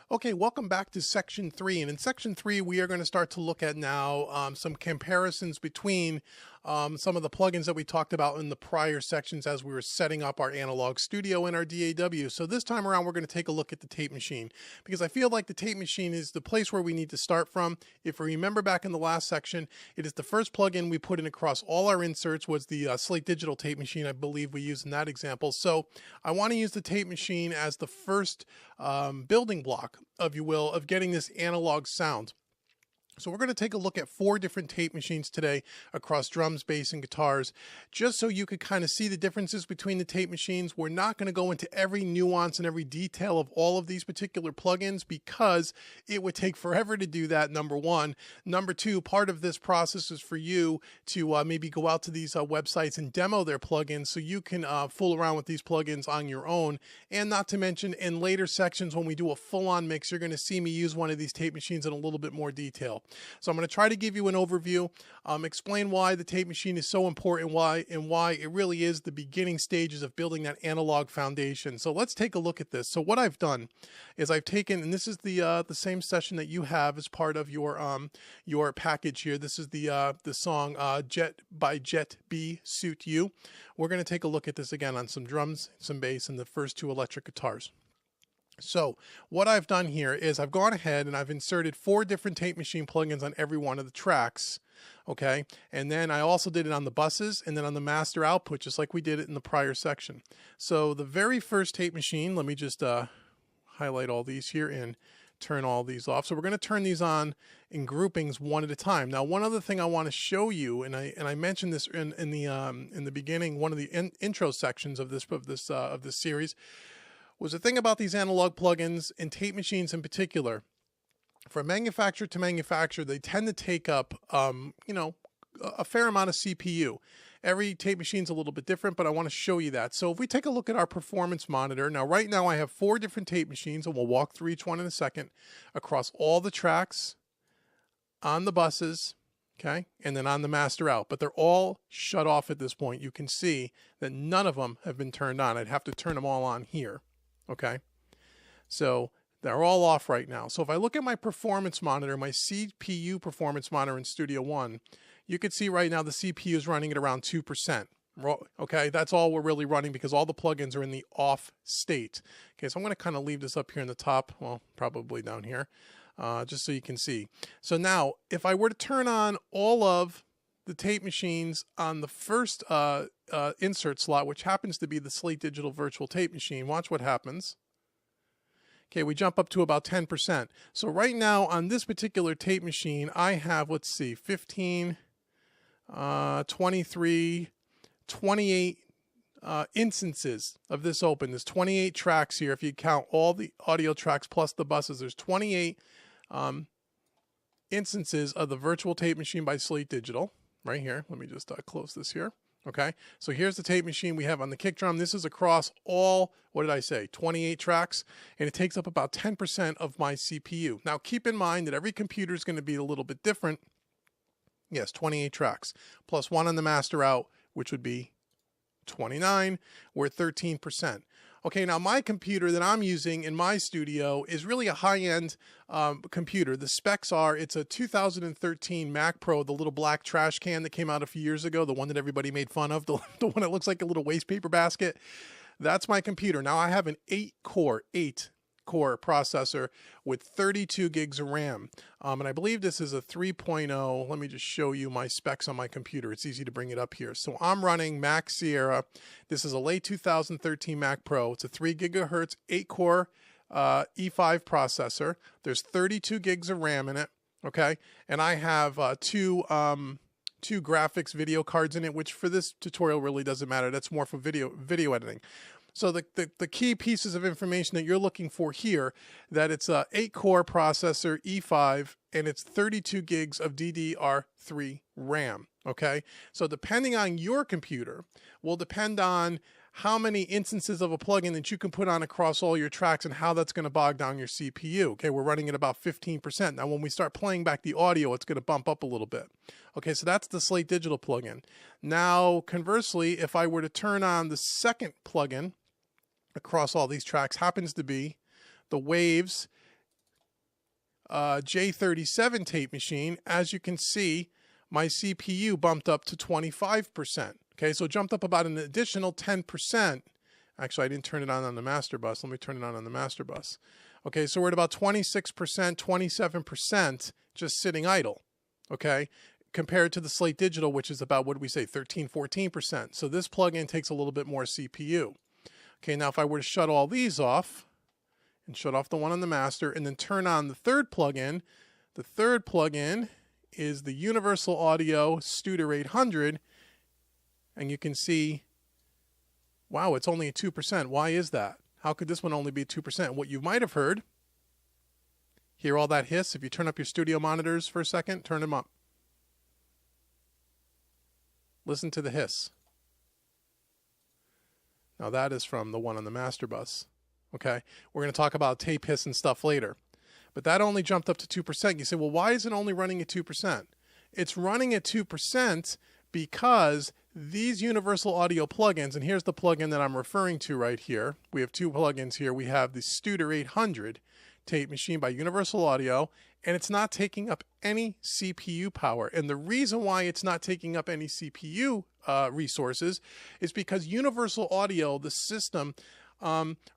Okay, welcome back to section 3. And in section 3, we are going to start to look at now some comparisons between some of the plugins that we talked about in the prior sections as we were setting up our analog studio and our DAW. So this time around, we're going to take a look at the tape machine because I feel like the tape machine is the place where we need to start from. If we remember back in the last section, it is the first plugin we put in across all our inserts was the Slate Digital tape machine, I believe we used in that example. So I want to use the tape machine as the first building block, if you will, of getting this analog sound. So we're going to take a look at 4 different tape machines today across drums, bass, and guitars, just so you could kind of see the differences between the tape machines. We're not going to go into every nuance and every detail of all of these particular plugins because it would take forever to do that, number one. Number two, part of this process is for you to maybe go out to these websites and demo their plugins so you can fool around with these plugins on your own. And not to mention, in later sections when we do a full-on mix, you're going to see me use one of these tape machines in a little bit more detail. So I'm going to try to give you an overview, explain why the tape machine is so important, why it really is the beginning stages of building that analog foundation. So let's take a look at this. So what I've done is I've taken, and this is the same session that you have as part of your package here. This is the song Jet by Jet B Suit You. We're going to take a look at this again on some drums, some bass, and the first 2 electric guitars. So what I've done here is I've gone ahead and I've inserted 4 different tape machine plugins on every one of the tracks. Okay. And then I also did it on the buses and then on the master output, just like we did it in the prior section. So the very first tape machine, let me just highlight all these here and turn all these off. So we're going to turn these on in groupings one at a time. Now, one other thing I want to show you, and I mentioned this in the beginning, one of the intro sections of this series, was the thing about these analog plugins and tape machines in particular. From manufacturer to manufacturer, they tend to take up, a fair amount of CPU. Every tape machine's a little bit different, but I want to show you that. So if we take a look at our performance monitor, now right now I have 4 different tape machines, and we'll walk through each one in a second, across all the tracks, on the buses, okay, and then on the master out. But they're all shut off at this point. You can see that none of them have been turned on. I'd have to turn them all on here. Okay, so they're all off right now. So if I look at my performance monitor, my CPU performance monitor in Studio One, you can see right now the CPU is running at around 2%. Okay, that's all we're really running because all the plugins are in the off state. Okay, so I'm going to kind of leave this up here in the top, well, probably down here, just so you can see. So now, if I were to turn on all of the tape machines on the first insert slot, which happens to be the Slate Digital Virtual Tape Machine, watch what happens. Okay, we jump up to about 10%. So right now on this particular tape machine, I have, let's see, 15, 23, 28 instances of this open. There's 28 tracks here. If you count all the audio tracks plus the buses, there's 28 instances of the Virtual Tape Machine by Slate Digital. Right here. Let me just close this here. Okay. So here's the tape machine we have on the kick drum. This is across all, what did I say, 28 tracks, and it takes up about 10% of my CPU. Now keep in mind that every computer is going to be a little bit different. Yes, 28 tracks, plus 1 on the master out, which would be 29. We're at 13%. Okay, now my computer that I'm using in my studio is really a high-end computer. The specs are, it's a 2013 Mac Pro, the little black trash can that came out a few years ago, the one that everybody made fun of, the one that looks like a little waste paper basket. That's my computer. Now I have an 8-core processor with 32 gigs of RAM. And I believe this is a 3.0. Let me just show you my specs on my computer. It's easy to bring it up here. So I'm running Mac Sierra. This is a late 2013 Mac Pro. It's a 3 gigahertz, 8-core E5 processor. There's 32 gigs of RAM in it. Okay. And I have two graphics video cards in it, which for this tutorial really doesn't matter. That's more for video editing. So the key pieces of information that you're looking for here, that it's a 8-core processor, E5, and it's 32 gigs of DDR3 RAM, okay? So depending on your computer will depend on how many instances of a plugin that you can put on across all your tracks and how that's going to bog down your CPU. Okay, we're running at about 15%. Now, when we start playing back the audio, it's going to bump up a little bit. Okay, so that's the Slate Digital plugin. Now, conversely, if I were to turn on the second plugin across all these tracks, happens to be the Waves J37 tape machine, as you can see, my CPU bumped up to 25%. Okay, so it jumped up about an additional 10%. Actually, I didn't turn it on the master bus. Let me turn it on the master bus. Okay, so we're at about 26%, 27% just sitting idle. Okay, compared to the Slate Digital, which is about, what did we say, 13, 14%. So this plugin takes a little bit more CPU. Okay, now if I were to shut all these off, and shut off the one on the master, and then turn on the third plugin, the third plugin is the Universal Audio Studer 800, and you can see, wow, it's only at 2%. Why is that? How could this one only be 2%? What you might have heard, hear all that hiss? If you turn up your studio monitors for a second, turn them up. Listen to the hiss. Now that is from the one on the master bus. Okay, we're going to talk about tape hiss and stuff later. But that only jumped up to 2%. You say, well, why is it only running at 2%? It's running at 2% because these Universal Audio plugins, and here's the plugin that I'm referring to right here. We have two plugins here. We have the Studer 800 tape machine by Universal Audio, and it's not taking up any CPU power. And the reason why it's not taking up any CPU resources is because Universal Audio, the system,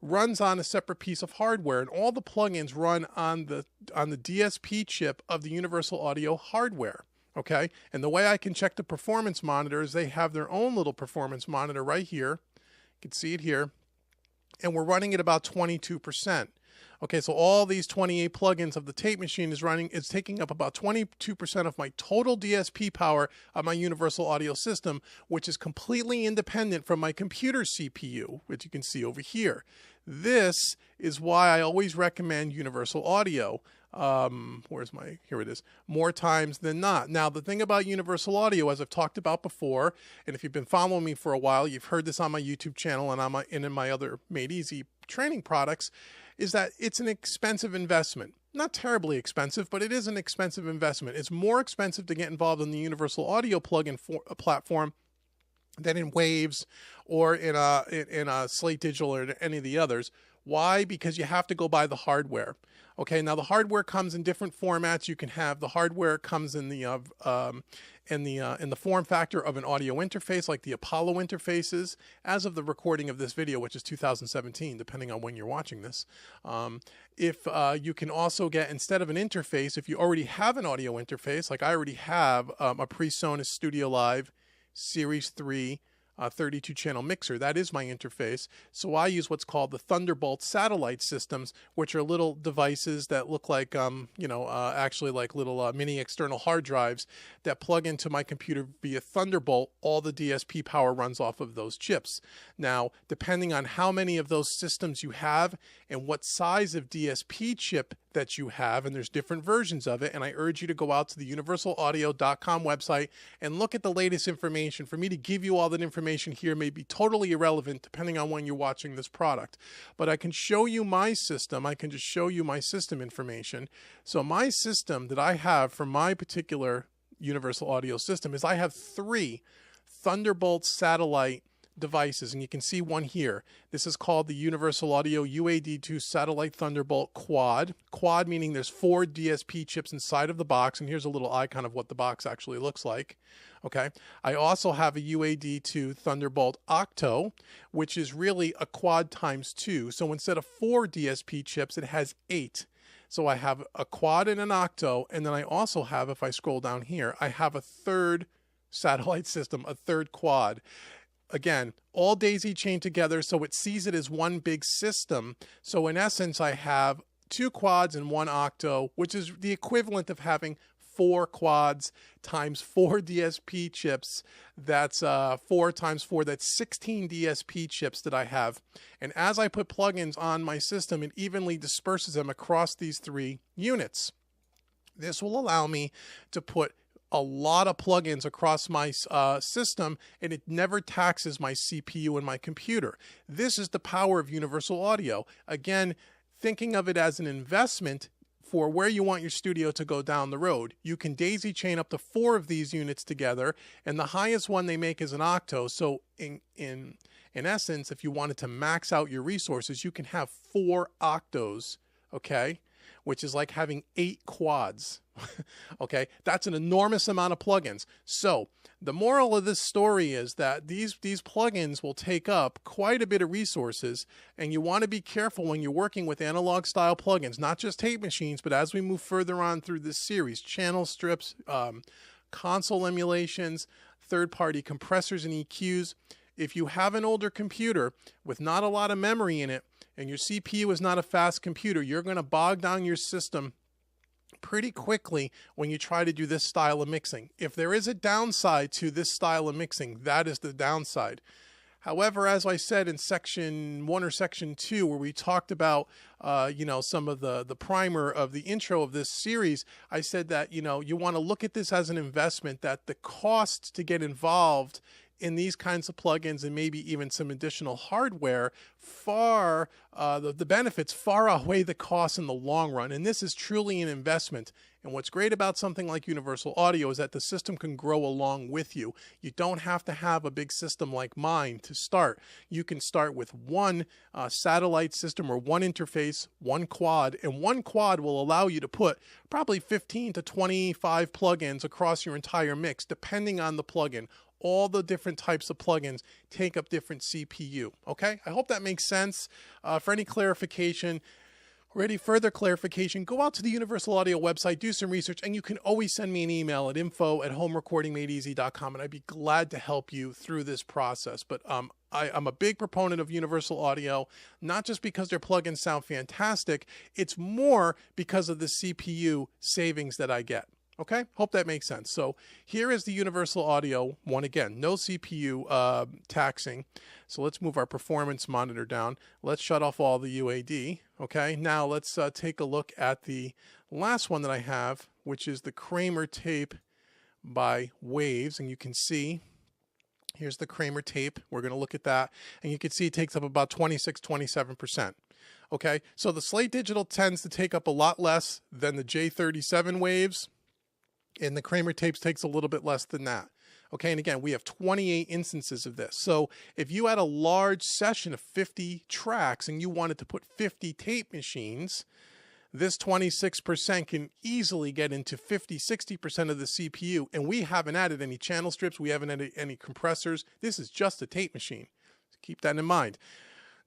runs on a separate piece of hardware, and all the plugins run on the DSP chip of the Universal Audio hardware. Okay, and the way I can check the performance monitors, they have their own little performance monitor right here. You can see it here, and we're running at about 22%. Okay, so all these 28 plugins of the tape machine is taking up about 22% of my total DSP power of my Universal Audio system, which is completely independent from my computer CPU, which you can see over here. This is why I always recommend Universal Audio. Here it is, more times than not. Now, the thing about Universal Audio, as I've talked about before, and if you've been following me for a while, you've heard this on my YouTube channel and in my other Made Easy training products, is that it's an expensive investment. Not terribly expensive, but it is an expensive investment. It's more expensive to get involved in the Universal Audio plugin platform than in Waves or in a Slate Digital or any of the others. Why? Because you have to go buy the hardware. Okay, now the hardware comes in different formats. You can have the hardware comes in the form factor of an audio interface, like the Apollo interfaces. As of the recording of this video, which is 2017, depending on when you're watching this, you can also get, instead of an interface, if you already have an audio interface, like I already have a PreSonus Studio Live Series 3 32-channel mixer. That is my interface. So I use what's called the Thunderbolt satellite systems, which are little devices that look like, actually like little mini external hard drives that plug into my computer via Thunderbolt. All the DSP power runs off of those chips. Now, depending on how many of those systems you have and what size of DSP chip that you have, and there's different versions of it, and I urge you to go out to the universalaudio.com website and look at the latest information. For me to give you all that information here may be totally irrelevant depending on when you're watching this product, but I can show you my system. I can just show you my system information. So my system that I have for my particular Universal Audio system is I have 3 Thunderbolt satellite devices, and you can see one here. This is called the Universal Audio UAD2 Satellite Thunderbolt Quad. Quad meaning there's 4 DSP chips inside of the box, and here's a little icon of what the box actually looks like. Okay, I also have a UAD2 Thunderbolt Octo, which is really a quad times 2. So instead of 4 DSP chips, it has 8. So I have a quad and an octo, and then I also have, if I scroll down here, I have a third satellite system, a third quad. Again, all daisy chained together, so it sees it as one big system. So in essence, I have 2 quads and 1 octo, which is the equivalent of having 4 quads times 4 DSP chips. That's 4 times 4, that's 16 DSP chips that I have. And as I put plugins on my system, it evenly disperses them across these 3 units. This will allow me to put a lot of plugins across my system, and it never taxes my CPU and my computer. This is the power of Universal Audio. Again, thinking of it as an investment for where you want your studio to go down the road. You can daisy chain up to 4 of these units together, and the highest one they make is an octo. So in essence, if you wanted to max out your resources, you can have 4 octos, okay? which is like having 8 quads. Okay, that's an enormous amount of plugins. So the moral of this story is that these plugins will take up quite a bit of resources, and you want to be careful when you're working with analog style plugins, not just tape machines, but as we move further on through this series, channel strips, console emulations, third-party compressors and EQs. If you have an older computer with not a lot of memory in it, and your CPU is not a fast computer, you're going to bog down your system pretty quickly when you try to do this style of mixing. If there is a downside to this style of mixing, that is the downside. However, as I said in section 1 or section 2, where we talked about, some of the primer of the intro of this series, I said that, you want to look at this as an investment, that the costs to get involved in these kinds of plugins and maybe even some additional hardware the benefits far outweigh the costs in the long run. And this is truly an investment. And what's great about something like Universal Audio is that the system can grow along with you. You don't have to have a big system like mine to start. You can start with one satellite system or one interface, one quad, and one quad will allow you to put probably 15 to 25 plugins across your entire mix, depending on the plugin. All the different types of plugins take up different CPU. Okay, I hope that makes sense. For any clarification or any further clarification, go out to the Universal Audio website, do some research, and you can always send me an email at info@homerecordingmadeeasy.com, and I'd be glad to help you through this process. But I'm a big proponent of Universal Audio, not just because their plugins sound fantastic, it's more because of the CPU savings that I get. Okay, hope that makes sense. So here is the Universal Audio one again, no CPU taxing. So let's move our performance monitor down. Let's shut off all the UAD. Okay, now let's take a look at the last one that I have, which is the Kramer tape by Waves. And you can see, here's the Kramer tape. We're going to look at that. And you can see it takes up about 26-27%. Okay, so the Slate Digital tends to take up a lot less than the J37 Waves. And the Kramer tapes takes a little bit less than that. Okay, and again, we have 28 instances of this. So if you had a large session of 50 tracks and you wanted to put 50 tape machines, this 26% can easily get into 50-60% of the CPU. And we haven't added any channel strips. We haven't added any compressors. This is just a tape machine. So keep that in mind.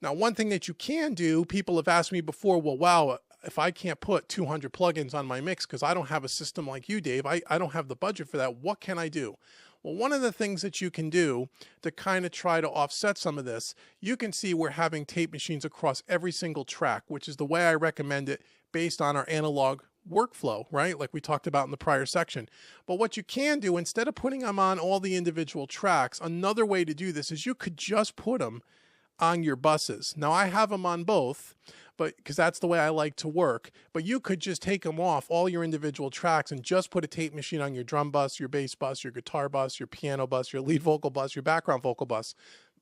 Now, one thing that you can do, people have asked me before, well, wow, if I can't put 200 plugins on my mix because I don't have a system like you, Dave, I don't have the budget for that, what can I do? Well, one of the things that you can do to kind of try to offset some of this, you can see we're having tape machines across every single track, which is the way I recommend it based on our analog workflow, right? Like we talked about in the prior section. But what you can do, instead of putting them on all the individual tracks, another way to do this is you could just put them on your buses. Now I have them on both, but because that's the way I like to work, but you could just take them off all your individual tracks and just put a tape machine on your drum bus, your bass bus, your guitar bus, your piano bus, your lead vocal bus, your background vocal bus,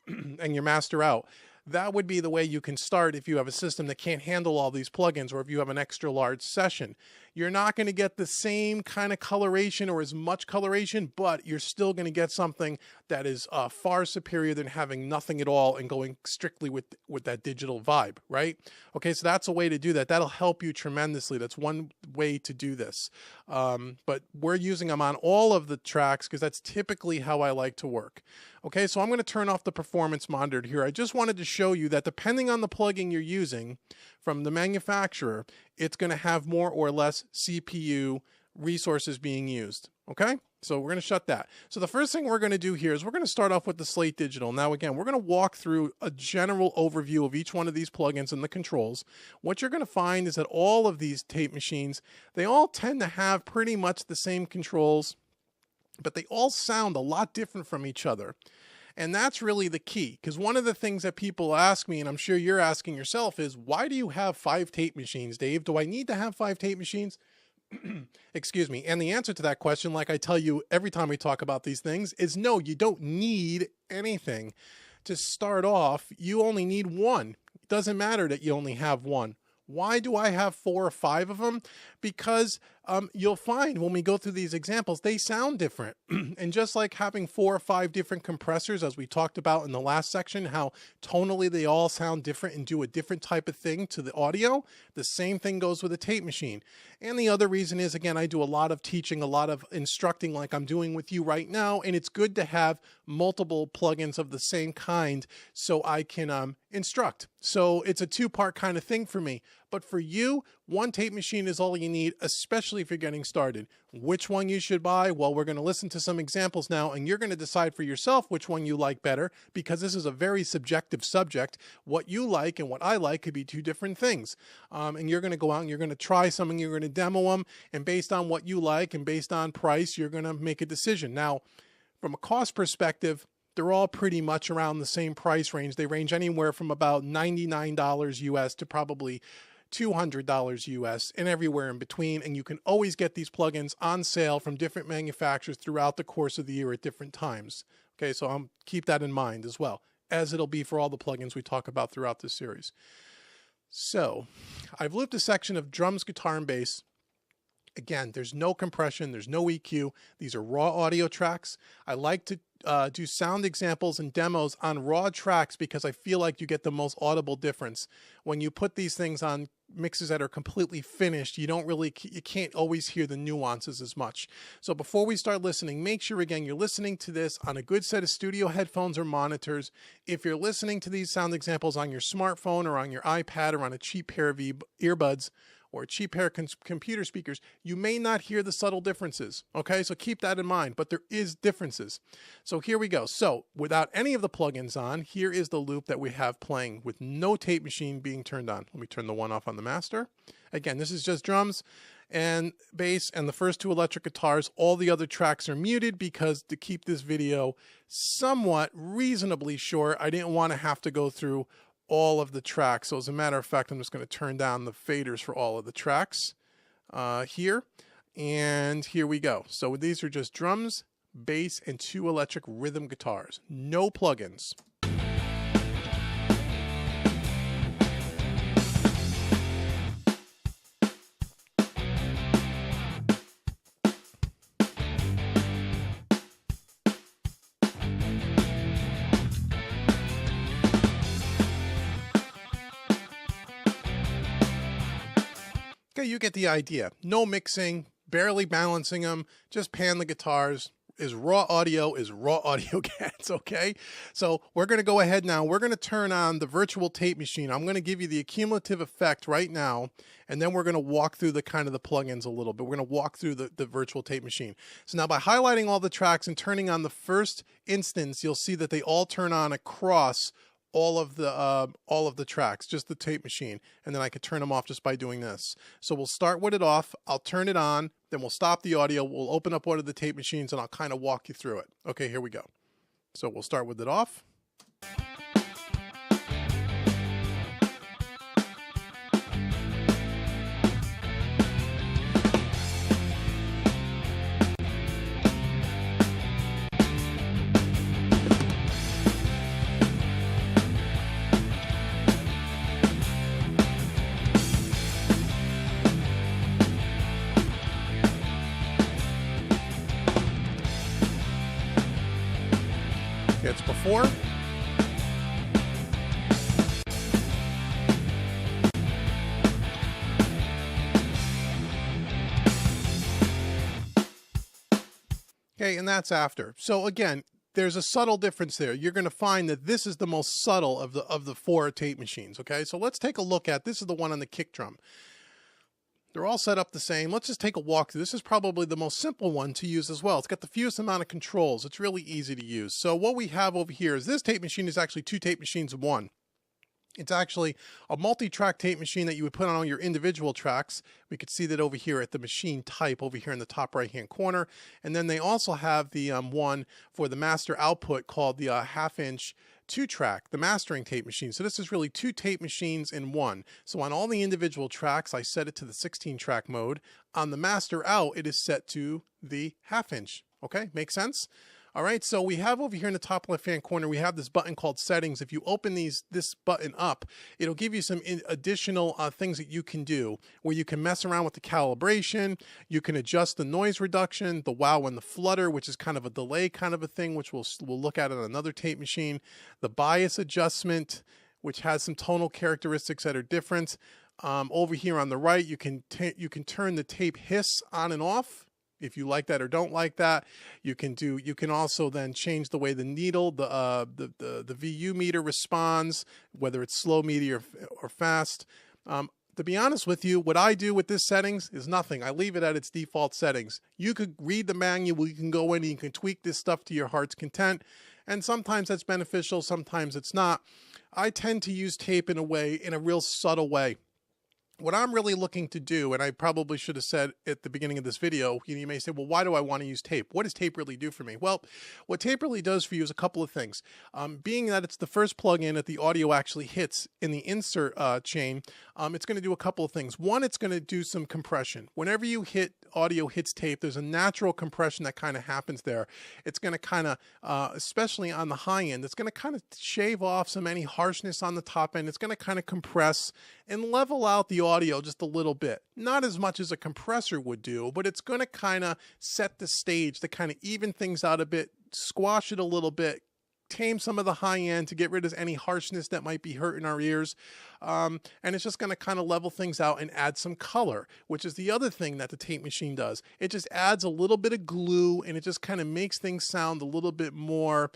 and your master out. That would be the way you can start if you have a system that can't handle all these plugins or if you have an extra large session. You're not going to get the same kind of coloration or as much coloration, but you're still going to get something that is far superior than having nothing at all and going strictly with that digital vibe, right? Okay, so that's a way to do that. That'll help you tremendously. That's one way to do this. But we're using them on all of the tracks because that's typically how I like to work. Okay, so I'm going to turn off the performance monitor here. I just wanted to show you that depending on the plugin you're using from the manufacturer, it's going to have more or less CPU resources being used. Okay, so we're going to shut that. So the first thing we're going to do here is we're going to start off with the Slate Digital. Now again, we're going to walk through a general overview of each one of these plugins and the controls. What you're going to find is that all of these tape machines, they all tend to have pretty much the same controls, but they all sound a lot different from each other. And that's really the key, because one of the things that people ask me, and I'm sure you're asking yourself, is why do you have 5 tape machines, Dave? Do I need to have 5 tape machines? Excuse me. And the answer to that question, like I tell you every time we talk about these things, is no, you don't need anything. To start off, you only need one. It doesn't matter that you only have one. Why do I have 4 or 5 of them? Because you'll find when we go through these examples, they sound different. And just like having 4 or 5 different compressors, as we talked about in the last section, how tonally they all sound different and do a different type of thing to the audio, the same thing goes with a tape machine. And the other reason is, again, I do a lot of teaching, a lot of instructing like I'm doing with you right now, and it's good to have multiple plugins of the same kind so I can instruct. So it's a 2-part kind of thing for me. But for you, 1 tape machine is all you need, especially if you're getting started. Which one you should buy? Well, we're going to listen to some examples now, and you're going to decide for yourself which one you like better, because this is a very subjective subject. What you like and what I like could be 2 different things. And you're going to go out and you're going to try some and you're going to demo them, and based on what you like and based on price, you're going to make a decision. Now, from a cost perspective, they're all pretty much around the same price range. They range anywhere from about $99 US to probably $200 US and everywhere in between. And you can always get these plugins on sale from different manufacturers throughout the course of the year at different times. Okay, so keep that in mind as well, as it'll be for all the plugins we talk about throughout this series. So I've looped a section of drums, guitar, and bass. Again, there's no compression, there's no EQ. These are raw audio tracks. I like to do sound examples and demos on raw tracks because I feel like you get the most audible difference. When you put these things on mixes that are completely finished, you can't always hear the nuances as much. So before we start listening, make sure again you're listening to this on a good set of studio headphones or monitors. If you're listening to these sound examples on your smartphone or on your iPad or on a cheap pair of earbuds, or cheap pair of computer speakers, you may not hear the subtle differences. Okay, so keep that in mind, but there is differences. So here we go. So without any of the plugins on, here is the loop that we have playing with no tape machine being turned on. Let me turn the one off on the master. Again, this is just drums and bass and the first 2 electric guitars. All the other tracks are muted because to keep this video somewhat reasonably short, I didn't want to have to go through all of the tracks. So as a matter of fact, I'm just going to turn down the faders for all of the tracks here. And here we go. So these are just drums, bass, and 2 electric rhythm guitars. No plugins. Okay, you get the idea. No mixing, barely balancing them, just pan the guitars. Is raw audio cats, okay? So we're going to go ahead now. We're going to turn on the virtual tape machine. I'm going to give you the accumulative effect right now, and then we're going to walk through the kind of the plugins a little bit. We're going to walk through the virtual tape machine. So now by highlighting all the tracks and turning on the first instance, you'll see that they all turn on across all of the tracks, just the tape machine, and then I could turn them off just by doing this. So we'll start with it off, I'll turn it on, then we'll stop the audio, we'll open up one of the tape machines, and I'll kind of walk you through it. Okay, here we go. So we'll start with it off. It's before. Okay, and that's after. So again, there's a subtle difference there. You're going to find that this is the most subtle of the 4 tape machines. Okay, so let's take a look at this. Is the one on the kick drum. They're all set up the same. Let's just take a walk through. This is probably the most simple one to use as well. It's got the fewest amount of controls. It's really easy to use. So what we have over here is this tape machine is actually 2 tape machines in one. It's actually a multi-track tape machine that you would put on all your individual tracks. We could see that over here at the machine type over here in the top right-hand corner. And then they also have the one for the master output called the half-inch 2-track, the mastering tape machine. So this is really 2 tape machines in one. So on all the individual tracks, I set it to the 16-track mode. On the master out, it is set to the half-inch. Okay, makes sense? All right, so we have over here in the top left-hand corner, we have this button called Settings. If you open this button up, it'll give you some additional things that you can do, where you can mess around with the calibration, you can adjust the noise reduction, the wow and the flutter, which is kind of a delay kind of a thing, which we'll look at on another tape machine, the bias adjustment, which has some tonal characteristics that are different. Over here on the right, you can turn the tape hiss on and off. If you like that or don't like that, you can also then change the way the needle, the VU meter responds, whether it's slow, medium, or fast. To be honest with you, what I do with this settings is nothing. I leave it at its default settings. You could read the manual, you can go in and you can tweak this stuff to your heart's content. And sometimes that's beneficial, sometimes it's not. I tend to use tape in a real subtle way. What I'm really looking to do, and I probably should have said at the beginning of this video, you may say, well, why do I want to use tape? What does tape really do for me? Well, what tape really does for you is a couple of things. Being that it's the first plug-in that the audio actually hits in the insert chain, it's going to do a couple of things. One, it's going to do some compression. Whenever audio hits tape, there's a natural compression that kind of happens there. It's going to kind of, especially on the high end, it's going to kind of shave off any harshness on the top end. It's going to kind of compress and level out the audio just a little bit. Not as much as a compressor would do, but it's going to kind of set the stage to kind of even things out a bit, squash it a little bit, tame some of the high end to get rid of any harshness that might be hurting our ears. And it's just going to kind of level things out and add some color, which is the other thing that the tape machine does. It just adds a little bit of glue, and it just kind of makes things sound a little bit more,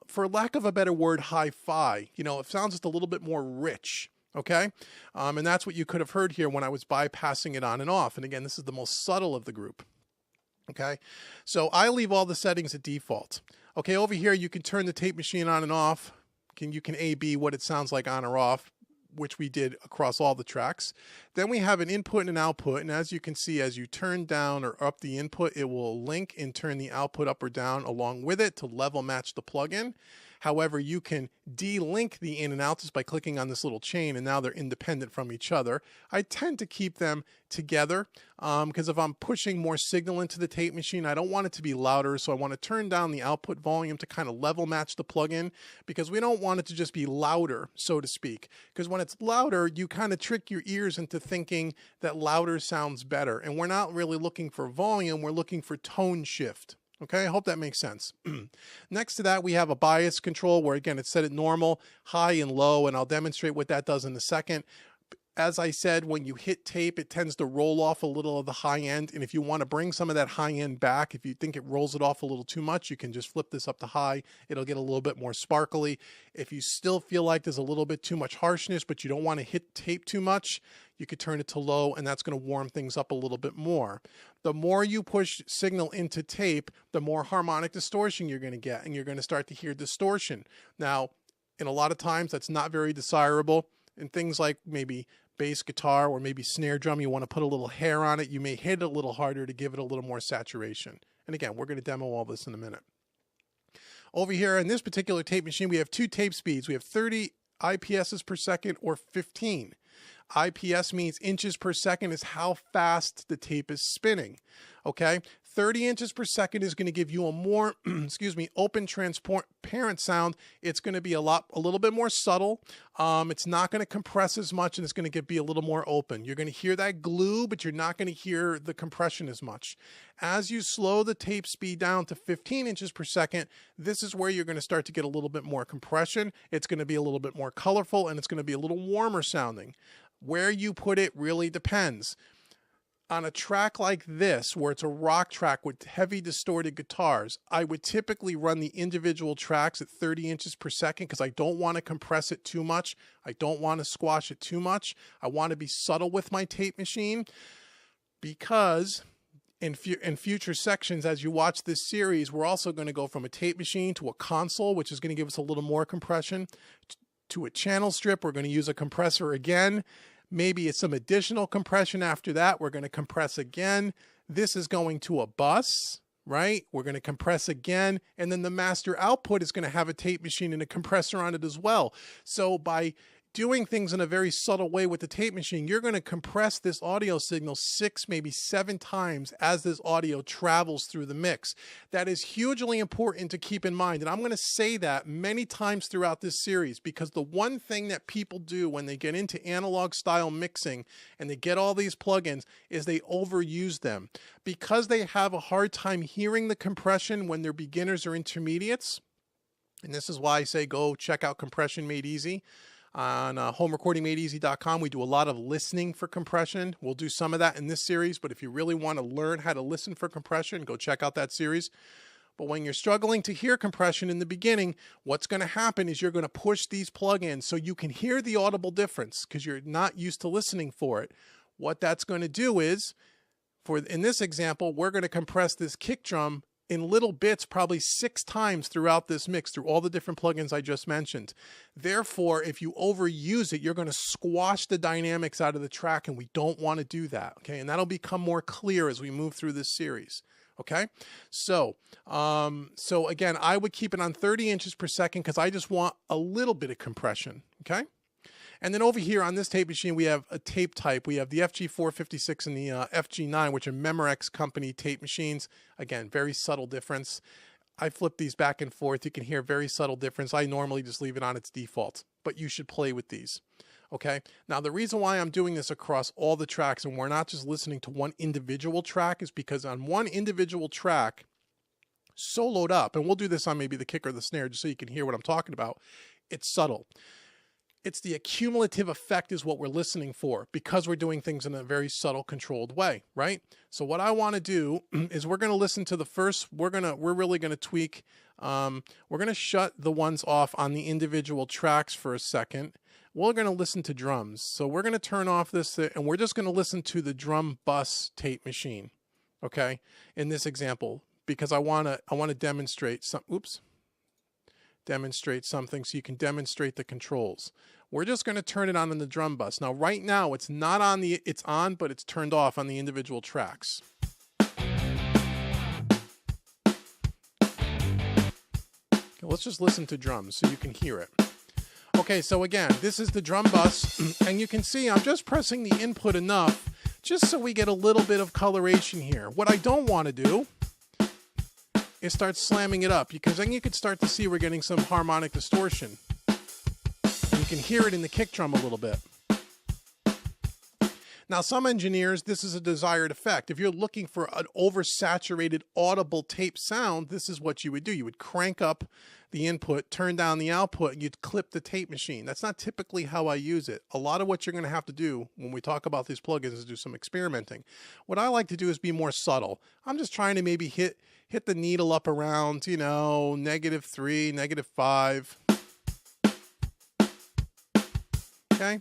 for lack of a better word, hi-fi. You know, it sounds just a little bit more rich. Okay, and that's what you could have heard here when I was bypassing it on and off. And again, this is the most subtle of the group. Okay, so I leave all the settings at default. Okay, over here you can turn the tape machine on and off. You can A/B what it sounds like on or off, which we did across all the tracks. Then we have an input and an output, and as you can see, as you turn down or up the input, it will link and turn the output up or down along with it to level match the plugin. However, you can de-link the in and out just by clicking on this little chain, and now they're independent from each other. I tend to keep them together because if I'm pushing more signal into the tape machine, I don't want it to be louder, so I want to turn down the output volume to kind of level match the plugin, because we don't want it to just be louder, so to speak. Because when it's louder, you kind of trick your ears into thinking that louder sounds better, and we're not really looking for volume, we're looking for tone shift. Okay, I hope that makes sense. Next to that, we have a bias control where, again, it's set at normal, high, and low, and I'll demonstrate what that does in a second. As I said, when you hit tape, it tends to roll off a little of the high end, and if you want to bring some of that high end back, if you think it rolls it off a little too much, you can just flip this up to high. It'll get a little bit more sparkly. If you still feel like there's a little bit too much harshness, but you don't want to hit tape too much, you could turn it to low, and that's going to warm things up a little bit more. The more you push signal into tape, the more harmonic distortion you're going to get, and you're going to start to hear distortion. Now, in a lot of times, that's not very desirable. In things like maybe bass guitar or maybe snare drum, you want to put a little hair on it. You may hit it a little harder to give it a little more saturation. And again, we're going to demo all this in a minute. Over here in this particular tape machine, we have two tape speeds. We have 30 IPSs per second or 15. IPS means inches per second is how fast the tape is spinning. Okay, 30 inches per second is going to give you a more, open, transparent sound. It's going to be a little bit more subtle. It's not going to compress as much, and it's going to be a little more open. You're going to hear that glue, but you're not going to hear the compression as much. As you slow the tape speed down to 15 inches per second, this is where you're going to start to get a little bit more compression. It's going to be a little bit more colorful, and it's going to be a little warmer sounding. Where you put it really depends. On a track like this, where it's a rock track with heavy distorted guitars, I would typically run the individual tracks at 30 inches per second because I don't want to compress it too much. I don't want to squash it too much. I want to be subtle with my tape machine, because in future sections, as you watch this series, we're also going to go from a tape machine to a console, which is going to give us a little more compression, to a channel strip. We're going to use a compressor again. Maybe it's some additional compression after that. We're going to compress again. This is going to a bus, right? We're going to compress again. And then the master output is going to have a tape machine and a compressor on it as well. So by doing things in a very subtle way with the tape machine, you're going to compress this audio signal 6, maybe 7 times as this audio travels through the mix. That is hugely important to keep in mind. And I'm going to say that many times throughout this series, because the one thing that people do when they get into analog style mixing and they get all these plugins is they overuse them. Because they have a hard time hearing the compression when they're beginners or intermediates. And this is why I say go check out Compression Made Easy. On homerecordingmadeeasy.com, we do a lot of listening for compression. We'll do some of that in this series, but if you really want to learn how to listen for compression, go check out that series. But when you're struggling to hear compression in the beginning, what's going to happen is you're going to push these plugins so you can hear the audible difference because you're not used to listening for it. What that's going to do is, in this example, we're going to compress this kick drum in little bits probably 6 times throughout this mix through all the different plugins I just mentioned. Therefore, if you overuse it, you're going to squash the dynamics out of the track, and we don't want to do that. Okay, and that'll become more clear as we move through this series. Okay, so again, I would keep it on 30 inches per second because I just want a little bit of compression. Okay. And then over here on this tape machine, we have a tape type. We have the FG456 and the FG9, which are Memorex company tape machines. Again, very subtle difference. I flip these back and forth. You can hear very subtle difference. I normally just leave it on its default, but you should play with these. Okay. Now, the reason why I'm doing this across all the tracks and we're not just listening to one individual track is because on one individual track, soloed up, and we'll do this on maybe the kick or the snare just so you can hear what I'm talking about, it's subtle. It's the accumulative effect is what we're listening for because we're doing things in a very subtle, controlled way, right? So what I want to do is we're going to listen to the first, we're really going to tweak, we're going to shut the ones off on the individual tracks for a second. We're going to listen to drums. So we're going to turn off this and we're just going to listen to the drum bus tape machine, okay, in this example, because I want to demonstrate some, demonstrate something so you can demonstrate the controls. We're just going to turn it on in the drum bus. Now, right now, it's not on the, it's on, but it's turned off on the individual tracks. Okay, let's just listen to drums so you can hear it. Okay, so again, this is the drum bus, and you can see I'm just pressing the input enough just so we get a little bit of coloration here. What I don't want to do is start slamming it up, because then you could start to see we're getting some harmonic distortion. And you can hear it in the kick drum a little bit. Now, some engineers, this is a desired effect. If you're looking for an oversaturated audible tape sound, this is what you would do. You would crank up the input, turn down the output, and you'd clip the tape machine. That's not typically how I use it. A lot of what you're going to have to do when we talk about these plugins is do some experimenting. What I like to do is be more subtle. I'm just trying to maybe hit the needle up around, you know, -3, -5. Okay.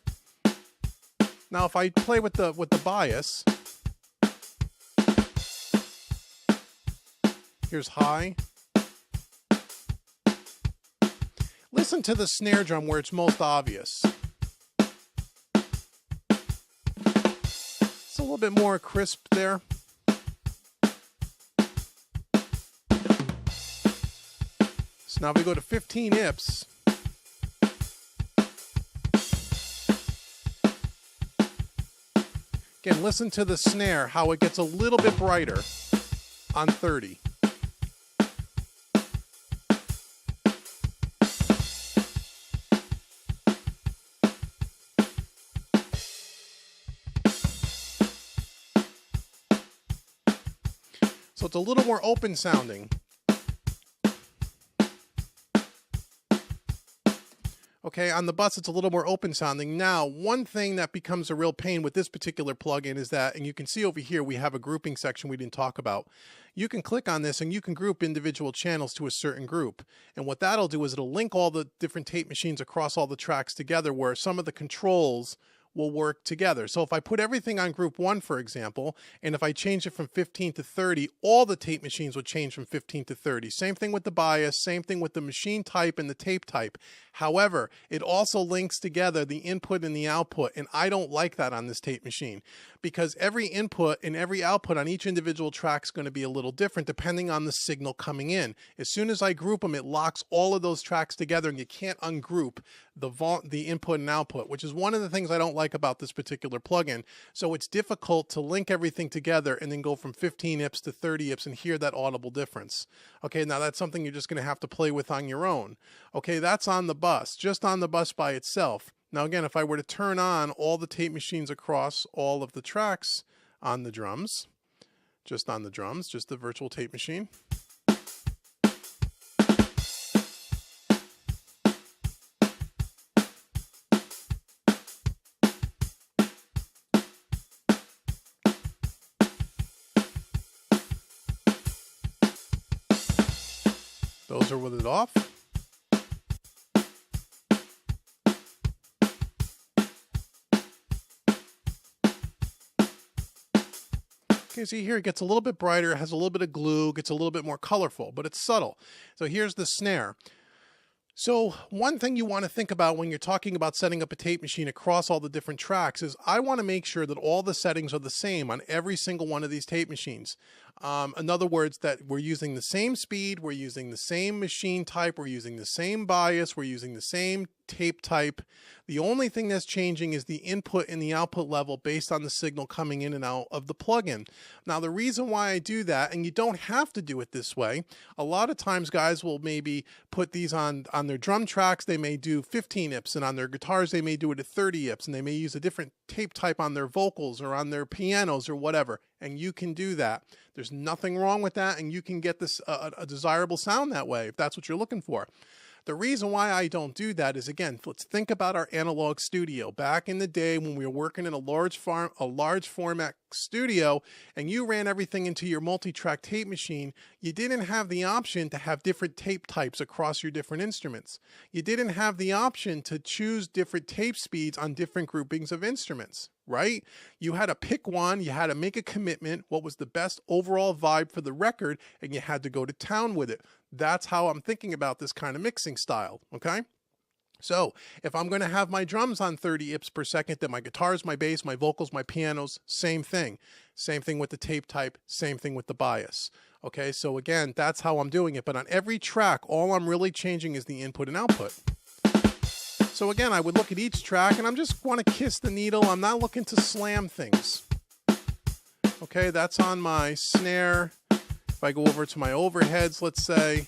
Now, if I play with the bias, here's high. Listen to the snare drum where it's most obvious. It's a little bit more crisp there. So now if we go to 15 IPS, again, listen to the snare, how it gets a little bit brighter on 30. So it's a little more open sounding. Okay, on the bus, it's a little more open sounding. Now, one thing that becomes a real pain with this particular plugin is that, and you can see over here, we have a grouping section we didn't talk about. You can click on this and you can group individual channels to a certain group. And what that'll do is it'll link all the different tape machines across all the tracks together, where some of the controls will work together. So if I put everything on group 1, for example, and if I change it from 15 to 30, all the tape machines would change from 15 to 30. Same thing with the bias, same thing with the machine type and the tape type. However, it also links together the input and the output, and I don't like that on this tape machine because every input and every output on each individual track is going to be a little different depending on the signal coming in. As soon as I group them, it locks all of those tracks together and you can't ungroup the input and output, which is one of the things I don't like about this particular plugin. So it's difficult to link everything together and then go from 15 IPS to 30 IPS and hear that audible difference. Okay, now that's something you're just going to have to play with on your own. Okay, that's on the bus, just on the bus by itself. Now again, if I were to turn on all the tape machines across all of the tracks on the drums, just on the drums, just the virtual tape machine. Those are with it off. Okay, see here it gets a little bit brighter, it has a little bit of glue, gets a little bit more colorful, but it's subtle. So here's the snare. So one thing you want to think about when you're talking about setting up a tape machine across all the different tracks is I want to make sure that all the settings are the same on every single one of these tape machines. In other words, that we're using the same speed, we're using the same machine type, we're using the same bias, we're using the same tape type. The only thing that's changing is the input and the output level based on the signal coming in and out of the plugin. Now, the reason why I do that, and you don't have to do it this way, a lot of times guys will maybe put these on their drum tracks, they may do 15 IPS, and on their guitars they may do it at 30 IPS, and they may use a different tape type on their vocals or on their pianos or whatever, and you can do that. There's nothing wrong with that, and you can get this a desirable sound that way if that's what you're looking for. The reason why I don't do that is, again, let's think about our analog studio. Back in the day when we were working in a large format studio and you ran everything into your multi-track tape machine, you didn't have the option to have different tape types across your different instruments. You didn't have the option to choose different tape speeds on different groupings of instruments, right? You had to pick one, you had to make a commitment, what was the best overall vibe for the record, and you had to go to town with it. That's how I'm thinking about this kind of mixing style, okay? So if I'm going to have my drums on 30 IPS per second, then my guitars, my bass, my vocals, my pianos, same thing. Same thing with the tape type, same thing with the bias. Okay, so again, that's how I'm doing it. But on every track, all I'm really changing is the input and output. So again, I would look at each track and I'm just want to kiss the needle. I'm not looking to slam things. Okay, that's on my snare. If I go over to my overheads, let's say,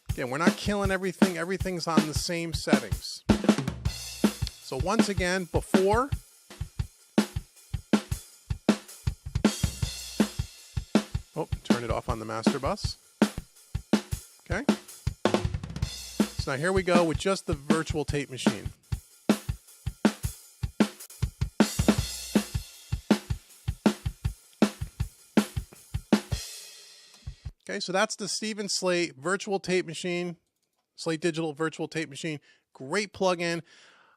again, we're not killing everything. Everything's on the same settings. So once again, before, turn it off on the master bus. Okay. So now here we go with just the virtual tape machine. Okay, so that's the Steven Slate virtual tape machine, Slate Digital virtual tape machine. Great plugin.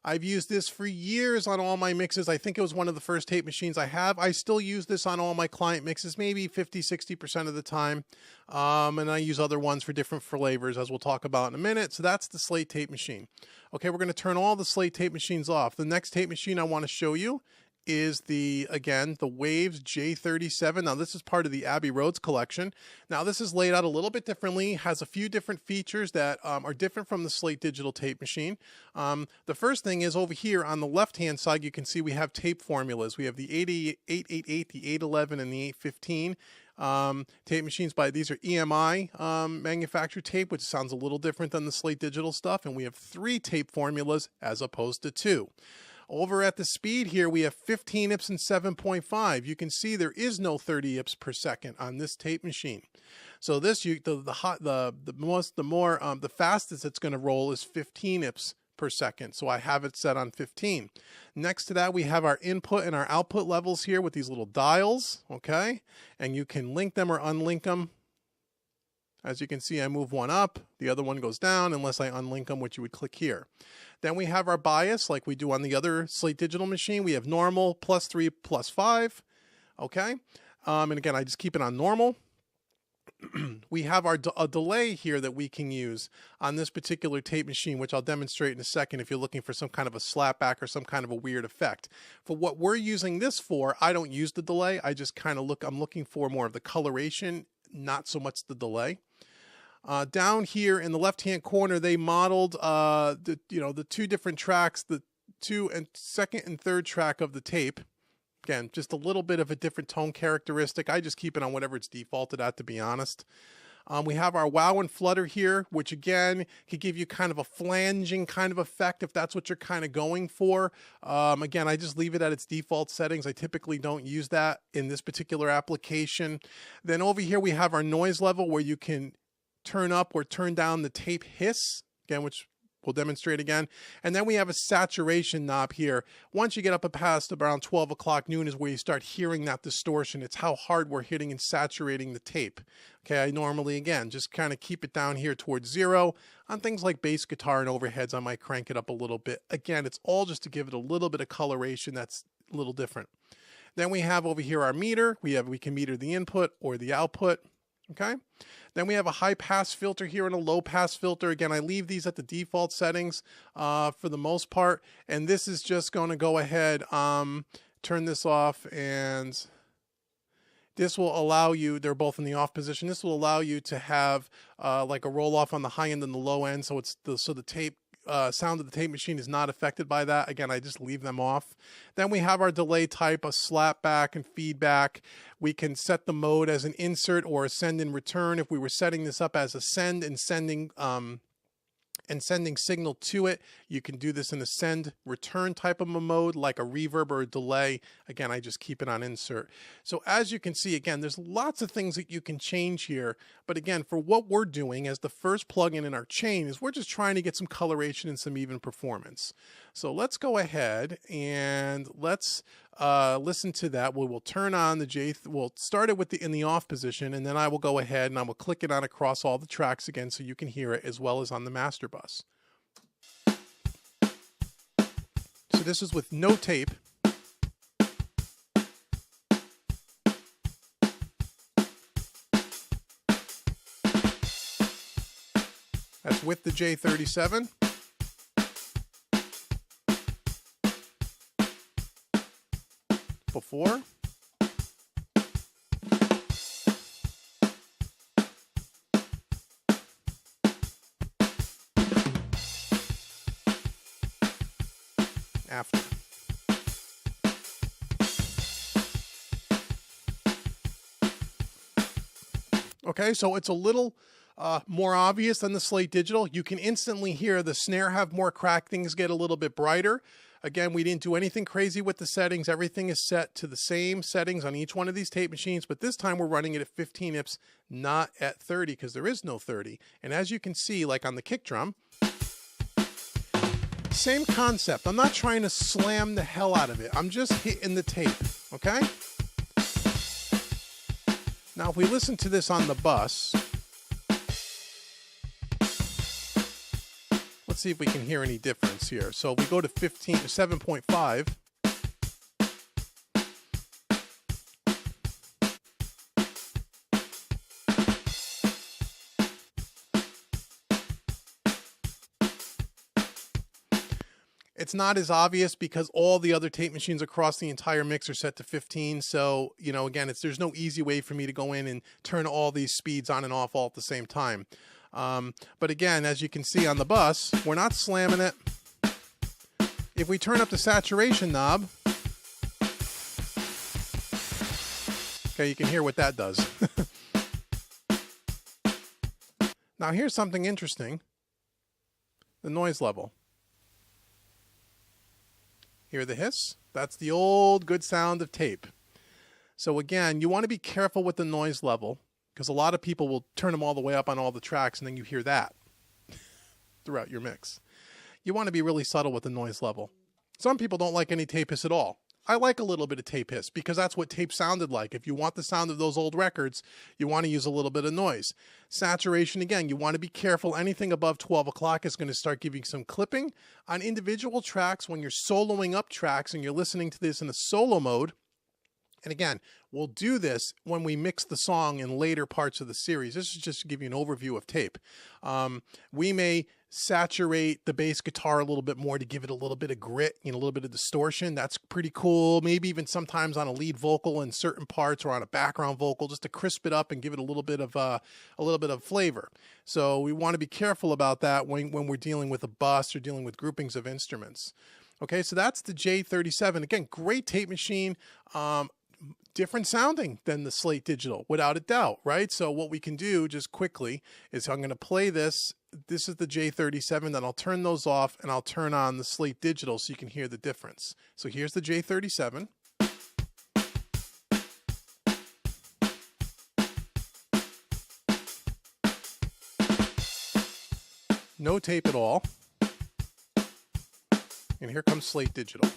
I've used this for years on all my mixes. I think it was one of the first tape machines I have. I still use this on all my client mixes, maybe 50–60% of the time. And I use other ones for different flavors, as we'll talk about in a minute. So that's the Slate tape machine. Okay, we're going to turn all the Slate tape machines off. The next tape machine I want to show you is again, the Waves J37. Now this is part of the Abbey Roads collection. Now this is laid out a little bit differently, has a few different features that are different from the Slate Digital tape machine. The first thing is over here on the left-hand side, you can see we have tape formulas. We have the 888, the 811, and the 815. Tape machines these are EMI manufactured tape, which sounds a little different than the Slate Digital stuff. And we have 3 tape formulas as opposed to 2. Over at the speed here, we have 15 IPS and 7.5. You can see there is no 30 IPS per second on this tape machine. So this, the fastest it's going to roll is 15 IPS per second. So I have it set on 15. Next to that, we have our input and our output levels here with these little dials. Okay, and you can link them or unlink them. As you can see, I move one up, the other one goes down unless I unlink them, which you would click here. Then we have our bias like we do on the other Slate Digital machine. We have normal, +3, +5. Okay. And again, I just keep it on normal. We have a delay here that we can use on this particular tape machine, which I'll demonstrate in a second if you're looking for some kind of a slapback or some kind of a weird effect. For what we're using this for, I don't use the delay. I just kind of I'm looking for more of the coloration, not so much the delay. Down here in the left-hand corner, they modeled the two different tracks, the second and third track of the tape. Again, just a little bit of a different tone characteristic. I just keep it on whatever it's defaulted at, to be honest. We have our wow and flutter here, which again could give you kind of a flanging kind of effect if that's what you're kind of going for. Again, I just leave it at its default settings. I typically don't use that in this particular application. Then over here we have our noise level where you can turn up or turn down the tape hiss, again, which we'll demonstrate again. And then we have a saturation knob here. Once you get up past around 12 o'clock noon is where you start hearing that distortion. It's how hard we're hitting and saturating the tape. Okay, I normally, again, just kind of keep it down here towards 0. On things like bass guitar and overheads, I might crank it up a little bit. Again, it's all just to give it a little bit of coloration that's a little different. Then we have over here our meter. We can meter the input or the output. Okay. Then we have a high pass filter here and a low pass filter. Again, I leave these at the default settings for the most part. And this is just going to go ahead, turn this off, and this will allow you, they're both in the off position. This will allow you to have like a roll off on the high end and the low end. So the tape sound of the tape machine is not affected by that. Again, I just leave them off. Then we have our delay type, a slap back and feedback. We can set the mode as an insert or a send and return. If we were setting this up as a send and sending signal to it, you can do this in a send return type of a mode, like a reverb or a delay. Again, I just keep it on insert. So as you can see, again, there's lots of things that you can change here. But again, for what we're doing as the first plugin in our chain is we're just trying to get some coloration and some even performance. So let's go ahead and let's listen to that. We will turn on the J. We'll start it in the off position, and then I will go ahead and I will click it on across all the tracks again so you can hear it as well as on the master bus. So this is with no tape. That's with the J37. Before. After. Okay, so it's a little more obvious than the Slate Digital. You can instantly hear the snare have more crack, things get a little bit brighter. Again, we didn't do anything crazy with the settings. Everything is set to the same settings on each one of these tape machines, but this time we're running it at 15 IPS, not at 30, because there is no 30. And as you can see, like on the kick drum, same concept. I'm not trying to slam the hell out of it. I'm just hitting the tape, okay? Now, if we listen to this on the bus, let's see if we can hear any difference here. So if we go to 7.5. It's not as obvious because all the other tape machines across the entire mix are set to 15. So, again, there's no easy way for me to go in and turn all these speeds on and off all at the same time. But again, as you can see on the bus, we're not slamming it. If we turn up the saturation knob, okay, you can hear what that does. Now here's something interesting. The noise level. Hear the hiss? That's the old good sound of tape. So again, you want to be careful with the noise level, because a lot of people will turn them all the way up on all the tracks and then you hear that throughout your mix. You want to be really subtle with the noise level. Some people don't like any tape hiss at all. I like a little bit of tape hiss because that's what tape sounded like. If you want the sound of those old records, you want to use a little bit of noise. Saturation, again, you want to be careful. Anything above 12 o'clock is going to start giving some clipping. On individual tracks, when you're soloing up tracks and you're listening to this in a solo mode, and again, we'll do this when we mix the song in later parts of the series. This is just to give you an overview of tape. We may saturate the bass guitar a little bit more to give it a little bit of grit, a little bit of distortion. That's pretty cool. Maybe even sometimes on a lead vocal in certain parts or on a background vocal, just to crisp it up and give it a little bit of flavor. So we want to be careful about that when we're dealing with a bus or dealing with groupings of instruments. Okay, so that's the J37. Again, great tape machine. Different sounding than the Slate Digital, without a doubt, right? So what we can do just quickly is I'm going to play this. This is the J37, then I'll turn those off and I'll turn on the Slate Digital so you can hear the difference. So here's the J37. No tape at all. And here comes Slate Digital.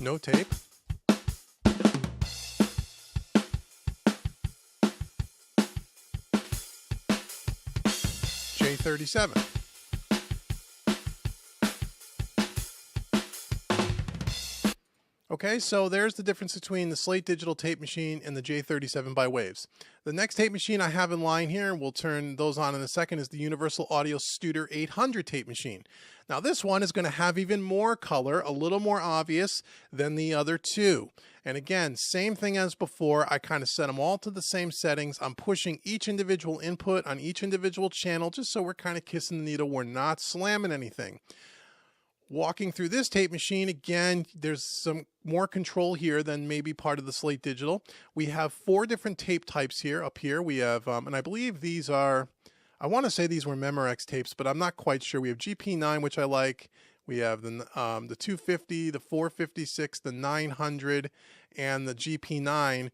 No tape. J37. Okay, so there's the difference between the Slate Digital tape machine and the J37 by Waves. The next tape machine I have in line here, and we'll turn those on in a second, is the Universal Audio Studer 800 tape machine. Now this one is going to have even more color, a little more obvious than the other two. And again, same thing as before, I kind of set them all to the same settings. I'm pushing each individual input on each individual channel just so we're kind of kissing the needle. We're not slamming anything. Walking through this tape machine, again, there's some more control here than maybe part of the Slate Digital. We have 4 different tape types here. Up here we have, and I believe these are, I want to say these were Memorex tapes, but I'm not quite sure. We have GP9, which I like. We have the 250, the 456, the 900, and the GP9.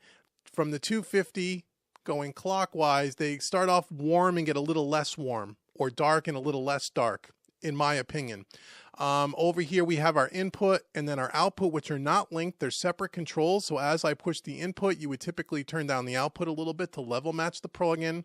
From the 250 going clockwise, they start off warm and get a little less warm, or dark and a little less dark, in my opinion. Over here we have our input and then our output, which are not linked. They're separate controls. So as I push the input, you would typically turn down the output a little bit to level match the plugin.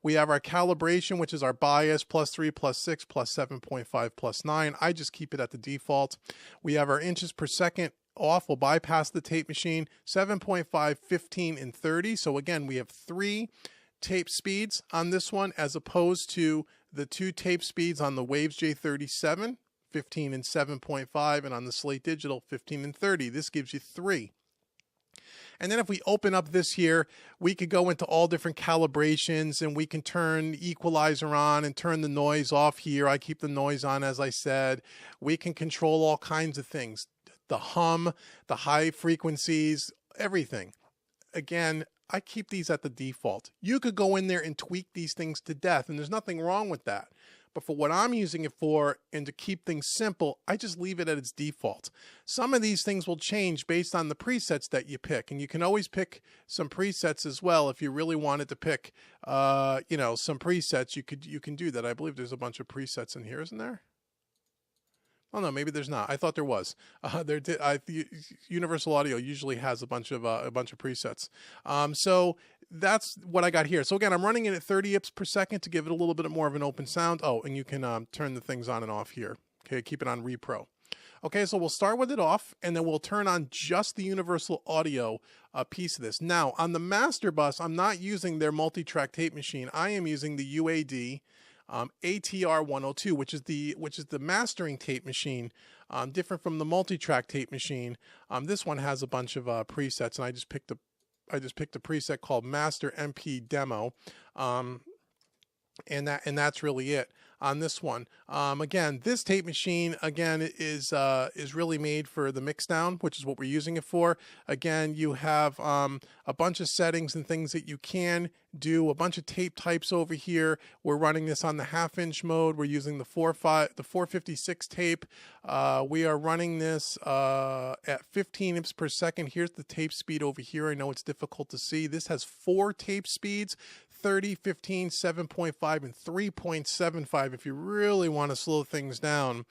We have our calibration, which is our bias, +3, +6, +7.5, +9. I just keep it at the default. We have our inches per second off. We'll bypass the tape machine, 7.5, 15, and 30. So again, we have 3 tape speeds on this one as opposed to the 2 tape speeds on the Waves J37. 15 and 7.5, and on the Slate Digital 15 and 30. This gives you 3. And then if we open up this here, we could go into all different calibrations, and we can turn equalizer on and turn the noise off here. I keep the noise on, as I said. We can control all kinds of things, the hum, the high frequencies, everything. Again, I keep these at the default. You could go in there and tweak these things to death, and there's nothing wrong with that. But for what I'm using it for, and to keep things simple, I just leave it at its default. Some of these things will change based on the presets that you pick, and you can always pick some presets as well. If you really wanted to pick, some presets, you can do that. I believe there's a bunch of presets in here, isn't there? Oh no, maybe there's not. I thought there was. Universal Audio usually has a bunch of presets. So that's what I got here. So again, I'm running it at 30 IPS per second to give it a little bit more of an open sound. Oh, and you can turn the things on and off here. Okay, keep it on repro. Okay, so we'll start with it off, and then we'll turn on just the Universal Audio piece of this. Now, on the master bus, I'm not using their multi-track tape machine. I am using the UAD ATR 102, which is the mastering tape machine, different from the multi-track tape machine. This one has a bunch of presets, and I just picked a preset called Master MP Demo, and that's really it on this one. Again, this tape machine is really made for the mix down, which is what we're using it for. Again, you have a bunch of settings and things that you can do, a bunch of tape types over here. We're running this on the 1/2" mode. We're using the 456 tape. We are running this at 15 IPS per second. Here's the tape speed over here. I know it's difficult to see. This has 4 tape speeds, 30, 15, 7.5, and 3.75 if you really want to slow things down.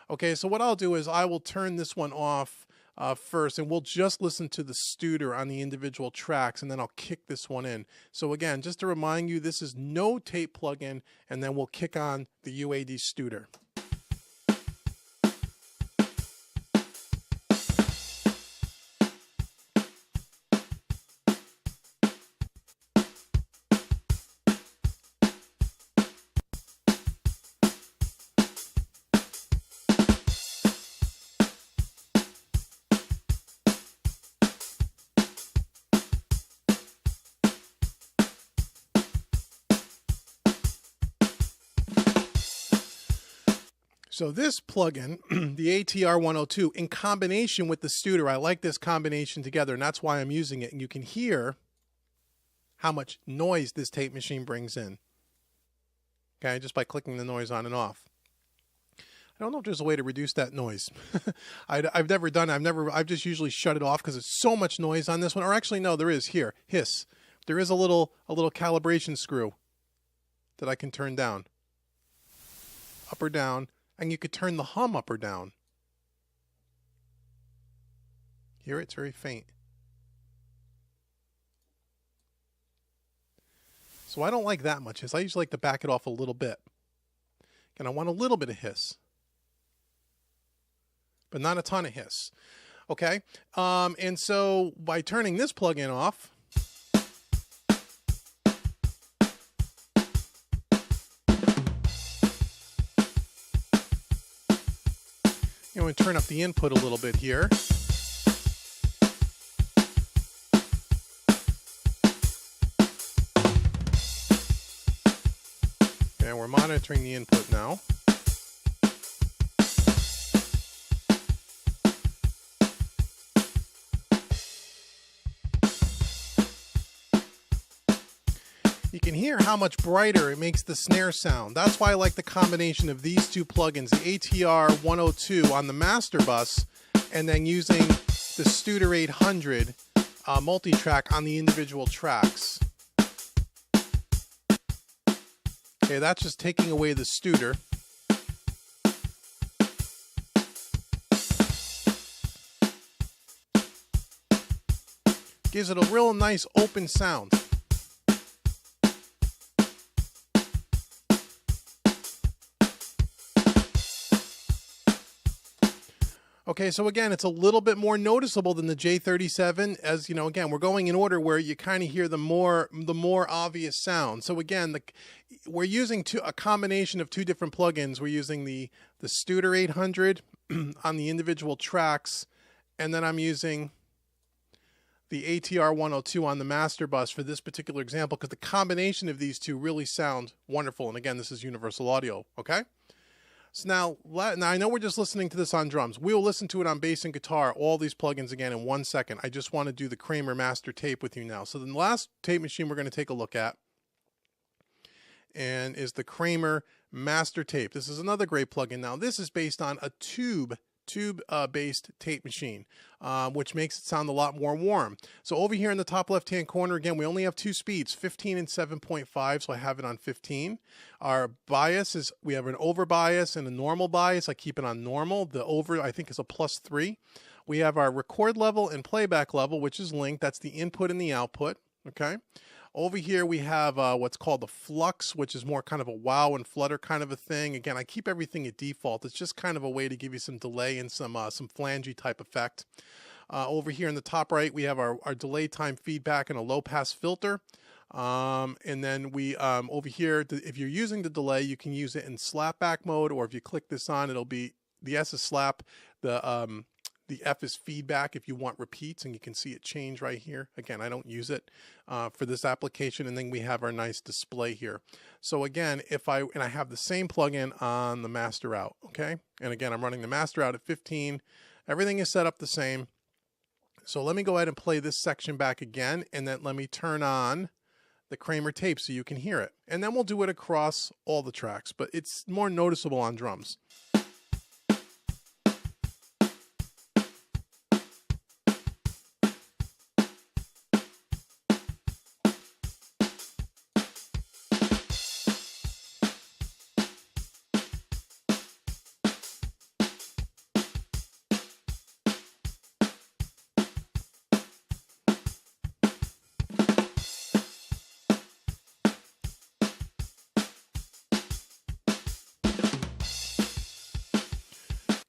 Okay, so what I'll do is I will turn this one off first, and we'll just listen to the Studer on the individual tracks, and then I'll kick this one in. So again, just to remind you, this is no tape plugin, and then we'll kick on the UAD Studer. So this plugin, the ATR 102, in combination with the Studer, I like this combination together, and that's why I'm using it. And you can hear how much noise this tape machine brings in. Okay, just by clicking the noise on and off. I don't know if there's a way to reduce that noise. I've never done it. I've just usually shut it off because there's so much noise on this one. Or actually, no, there is here. Hiss. There is a little calibration screw that I can turn down. Up or down. And you could turn the hum up or down. Hear it? It's very faint. So I don't like that much hiss. I usually like to back it off a little bit. And I want a little bit of hiss, but not a ton of hiss. Okay? And so by turning this plugin off, I'm going to turn up the input a little bit here. And we're monitoring the input now. You can hear how much brighter it makes the snare sound. That's why I like the combination of these two plugins, the ATR 102 on the master bus, and then using the Studer 800 multi-track on the individual tracks. Okay, that's just taking away the Studer. Gives it a real nice open sound. Okay, so again, it's a little bit more noticeable than the J37. As you know, again, we're going in order where you kind of hear the more obvious sound. So again, we're using a combination of two different plugins. We're using the Studer 800 on the individual tracks, and then I'm using the ATR 102 on the master bus for this particular example, because the combination of these two really sound wonderful. And again, this is universal audio. Okay. So now I know we're just listening to this on drums. We'll listen to it on bass and guitar, all these plugins again in 1 second. I just want to do the Kramer master tape with you now. So the last tape machine we're going to take a look at and is the Kramer master tape. This is another great plugin. Now this is based on a tube-based tape machine, which makes it sound a lot more warm. So over here in the top left-hand corner, again, we only have two speeds, 15 and 7.5, so I have it on 15. Our bias is, we have an over bias and a normal bias. I keep it on normal. The over, I think, is a +3. We have our record level and playback level, which is linked. That's the input and the output, okay? Over here we have what's called the flux, which is more kind of a wow and flutter kind of a thing. Again, I keep everything at default. It's just kind of a way to give you some delay and some flangey type effect. Over here in the top right, we have our delay time feedback and a low pass filter. And then we over here, if you're using the delay, you can use it in slapback mode, or if you click this on, it'll be the S is slap, the F is feedback if you want repeats, and you can see it change right here. Again, I don't use it for this application. And then we have our nice display here. So again, I have the same plugin on the master out, okay? And again, I'm running the master out at 15. Everything is set up the same. So let me go ahead and play this section back again, and then let me turn on the Kramer tape so you can hear it. And then we'll do it across all the tracks, but it's more noticeable on drums.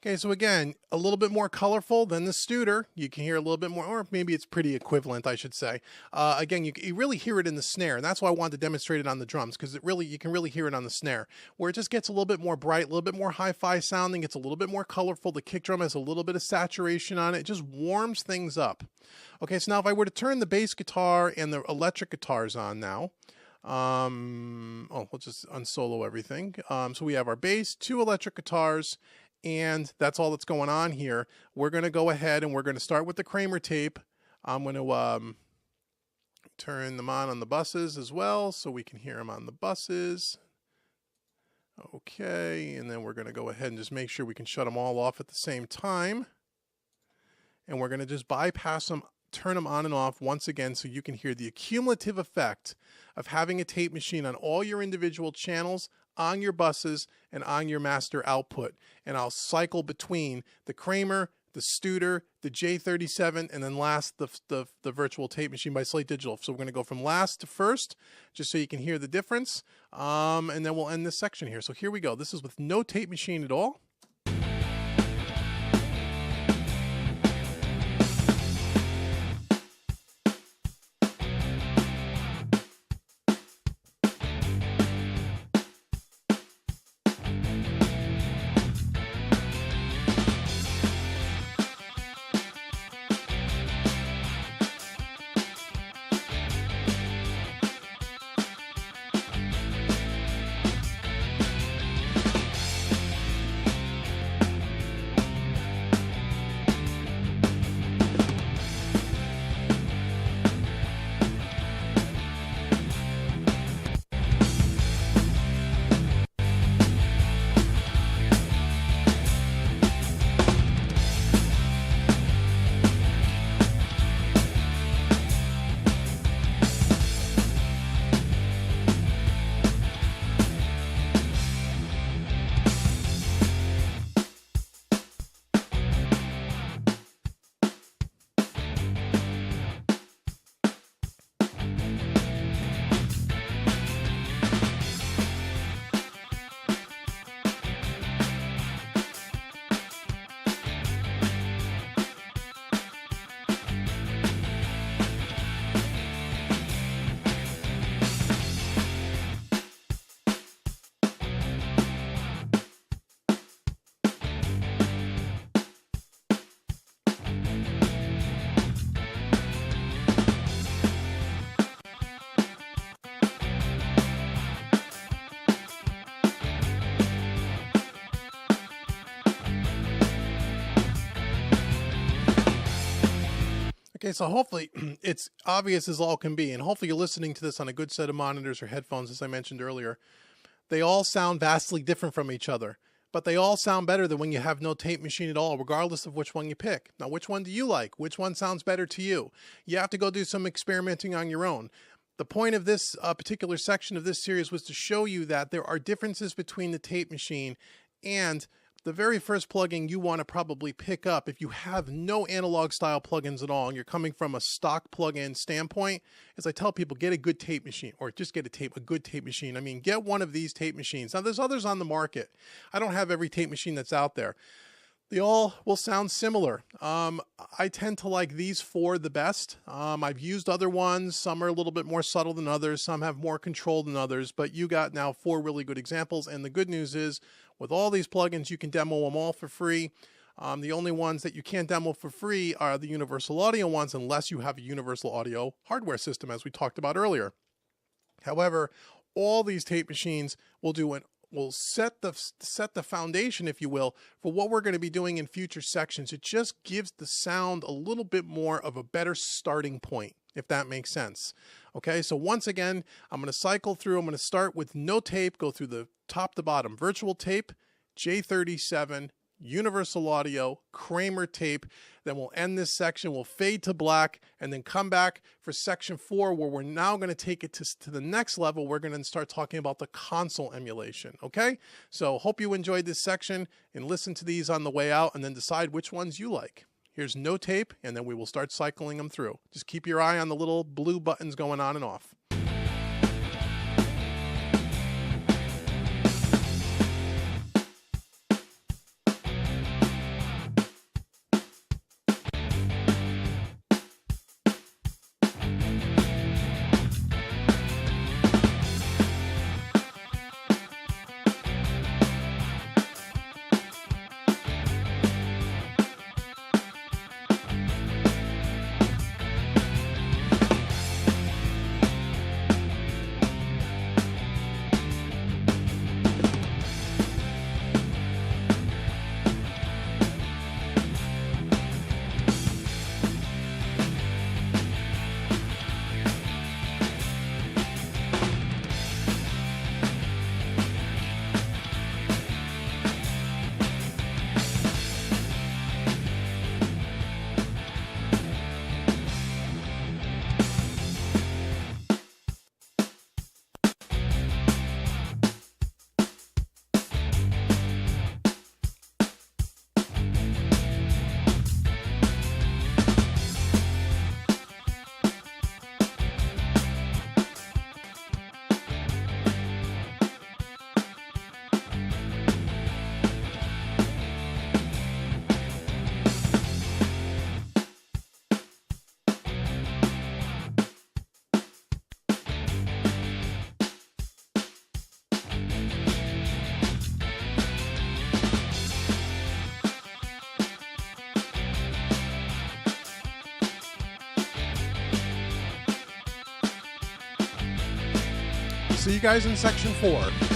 Okay, so again, a little bit more colorful than the Studer. You can hear a little bit more, or maybe it's pretty equivalent, I should say. Again, you really hear it in the snare, and that's why I wanted to demonstrate it on the drums, because you can really hear it on the snare, where it just gets a little bit more bright, a little bit more hi-fi sounding. It's a little bit more colorful. The kick drum has a little bit of saturation on it. It just warms things up. Okay, so now if I were to turn the bass guitar and the electric guitars on now, we'll just unsolo everything. So we have our bass, 2 electric guitars, and that's all that's going on here. We're going to go ahead and we're going to start with the Kramer tape. I'm going to turn them on the buses as well so we can hear them on the buses. Okay, and then we're going to go ahead and just make sure we can shut them all off at the same time. And we're going to just bypass them, turn them on and off once again so you can hear the cumulative effect of having a tape machine on all your individual channels, on your buses, and on your master output. And I'll cycle between the Kramer, the Studer, the J37, and then last the virtual tape machine by Slate Digital. So we're going to go from last to first, just so you can hear the difference. And then we'll end this section here. So here we go. This is with no tape machine at all. Okay, so hopefully it's obvious as all can be, and hopefully you're listening to this on a good set of monitors or headphones, as I mentioned earlier. They all sound vastly different from each other, but they all sound better than when you have no tape machine at all, regardless of which one you pick. Now, which one do you like? Which one sounds better to you? You have to go do some experimenting on your own. The point of this particular section of this series was to show you that there are differences between the tape machine and the very first plugin you want to probably pick up if you have no analog style plugins at all and you're coming from a stock plugin standpoint. As I tell people, get a good tape machine, or just get a good tape machine. I mean, get one of these tape machines. Now, there's others on the market. I don't have every tape machine that's out there. They all will sound similar. I tend to like these 4 the best. I've used other ones. Some are a little bit more subtle than others. Some have more control than others. But you got now 4 really good examples. And the good news is, with all these plugins, you can demo them all for free. The only ones that you can't demo for free are the universal audio ones, unless you have a universal audio hardware system, as we talked about earlier. However, all these tape machines will set the foundation, if you will, for what we're going to be doing in future sections. It just gives the sound a little bit more of a better starting point, if that makes sense. Okay, so once again, I'm going to cycle through. I'm going to start with no tape, go through the top to bottom. Virtual tape, J37, universal audio, Kramer tape. Then we'll end this section. We'll fade to black and then come back for section 4, where we're now going to take it to the next level. We're going to start talking about the console emulation. Okay, so hope you enjoyed this section, and listen to these on the way out and then decide which ones you like. Here's no tape, and then we will start cycling them through. Just keep your eye on the little blue buttons going on and off. see you guys in section 4.